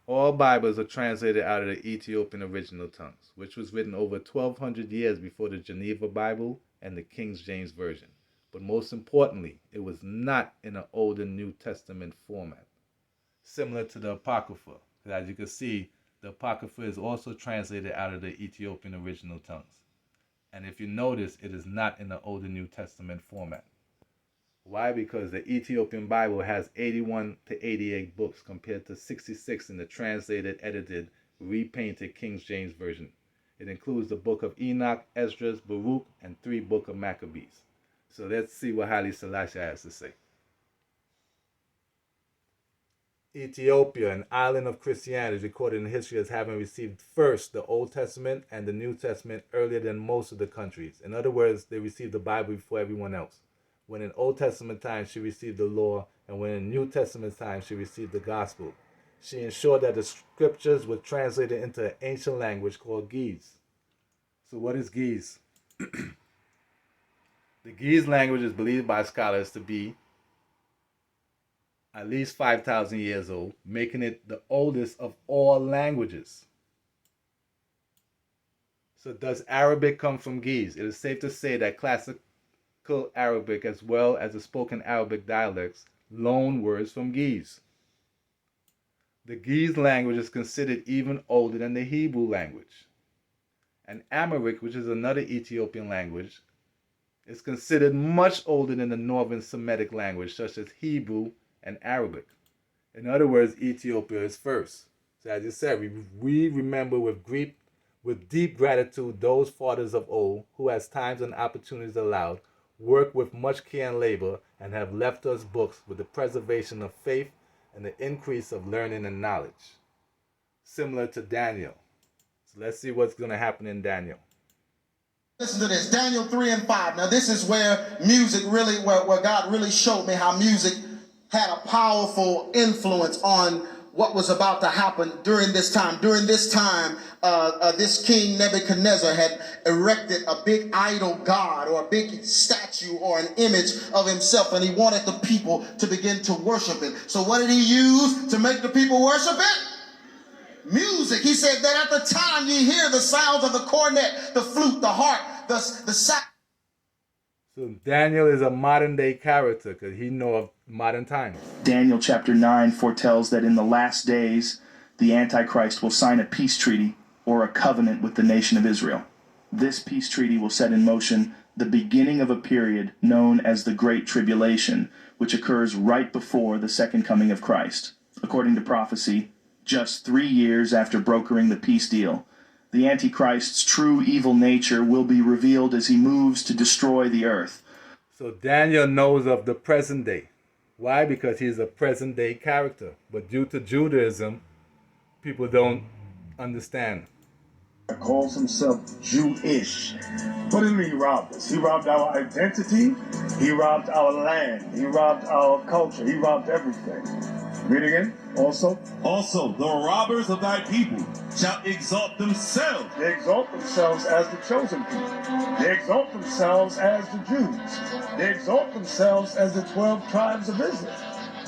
All Bibles are translated out of the Ethiopian original tongues, which was written over 1,200 years before the Geneva Bible and the King James Version. But most importantly, it was not in an Old and New Testament format, similar to the Apocrypha. As you can see, the Apocrypha is also translated out of the Ethiopian original tongues. And if you notice, it is not in the Old and New Testament format. Why? Because the Ethiopian Bible has 81 to 88 books compared to 66 in the translated, edited, repainted King James Version. It includes the book of Enoch, Esdras, Baruch, and 3 books of Maccabees. So let's see what Haile Selassie has to say. Ethiopia, an island of Christianity, is recorded in history as having received first the Old Testament and the New Testament earlier than most of the countries. In other words, they received the Bible before everyone else. When in Old Testament times she received the law, and when in New Testament times she received the gospel. She ensured that the scriptures were translated into an ancient language called Ge'ez. So what is Ge'ez? The Ge'ez language is believed by scholars to be at least 5,000 years old, making it the oldest of all languages. So does Arabic come from Ge'ez? It is safe to say that classical Arabic as well as the spoken Arabic dialects loan words from Ge'ez. The Ge'ez language is considered even older than the Hebrew language. And Amharic, which is another Ethiopian language, is considered much older than the Northern Semitic language, such as Hebrew and Arabic. In other words, Ethiopia is first. So as you said, we remember with deep gratitude those fathers of old who, as times and opportunities allowed, worked with much care and labor and have left us books with the preservation of faith and the increase of learning and knowledge. Similar to Daniel. So let's see what's going to happen in Daniel. Listen to this, Daniel 3 and 5. Now this is where music really, where God really showed me how music had a powerful influence on what was about to happen during this time. During this time, this king Nebuchadnezzar had erected a big idol god or a big statue or an image of himself, and he wanted the people to begin to worship it. So what did he use to make the people worship it? Music. He said that at the time you hear the sounds of the cornet, the flute, the harp, the sax. So Daniel is a modern day character because he know of modern times. Daniel chapter 9 foretells that in the last days, the Antichrist will sign a peace treaty or a covenant with the nation of Israel. This peace treaty will set in motion the beginning of a period known as the Great Tribulation, which occurs right before the second coming of Christ. According to prophecy, just 3 years after brokering the peace deal, the Antichrist's true evil nature will be revealed as he moves to destroy the earth. So Daniel knows of the present day. Why? Because he's a present day character. But due to Judaism, people don't understand. Calls himself Jewish. What did he rob us? He robbed our identity. He robbed our land. He robbed our culture. He robbed everything. Read again. Also, the robbers of thy people shall exalt themselves. They exalt themselves as the chosen people. They exalt themselves as the Jews. They exalt themselves as the 12 tribes of Israel.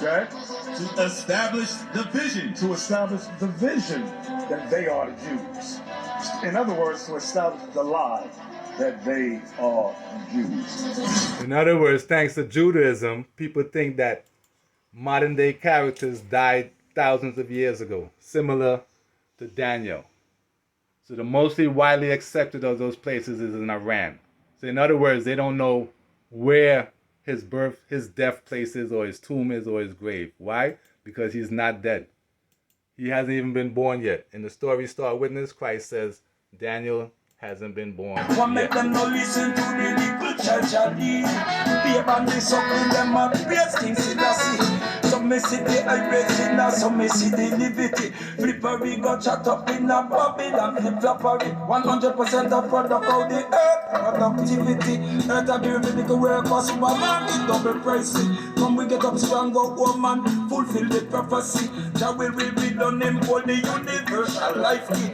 Right? To establish the vision. To establish the vision that they are the Jews. In other words, to establish the lie that they are Jews. In other words, thanks to Judaism, people think that modern day characters died thousands of years ago, similar to Daniel. So the mostly widely accepted of those places is in Iran. So in other words, they don't know where his birth, his death place is, or his tomb is, or his grave. Why? Because he's not dead. He hasn't even been born yet. In the story Star Witness, Christ says Daniel hasn't been born One make yet. them no listen to the little child Babe and the suckling them a praise King Selassie. Some may see the irate sinner, some may see the liberty. Flippery go chat up in a Babylon, flip-floppery 100% of product of the earth, productivity. Earth a be rabbinical work for supermarket, double pricey. Come we get up strong, go home and fulfill the prophecy. Jah will rebuild on him for the universal life key.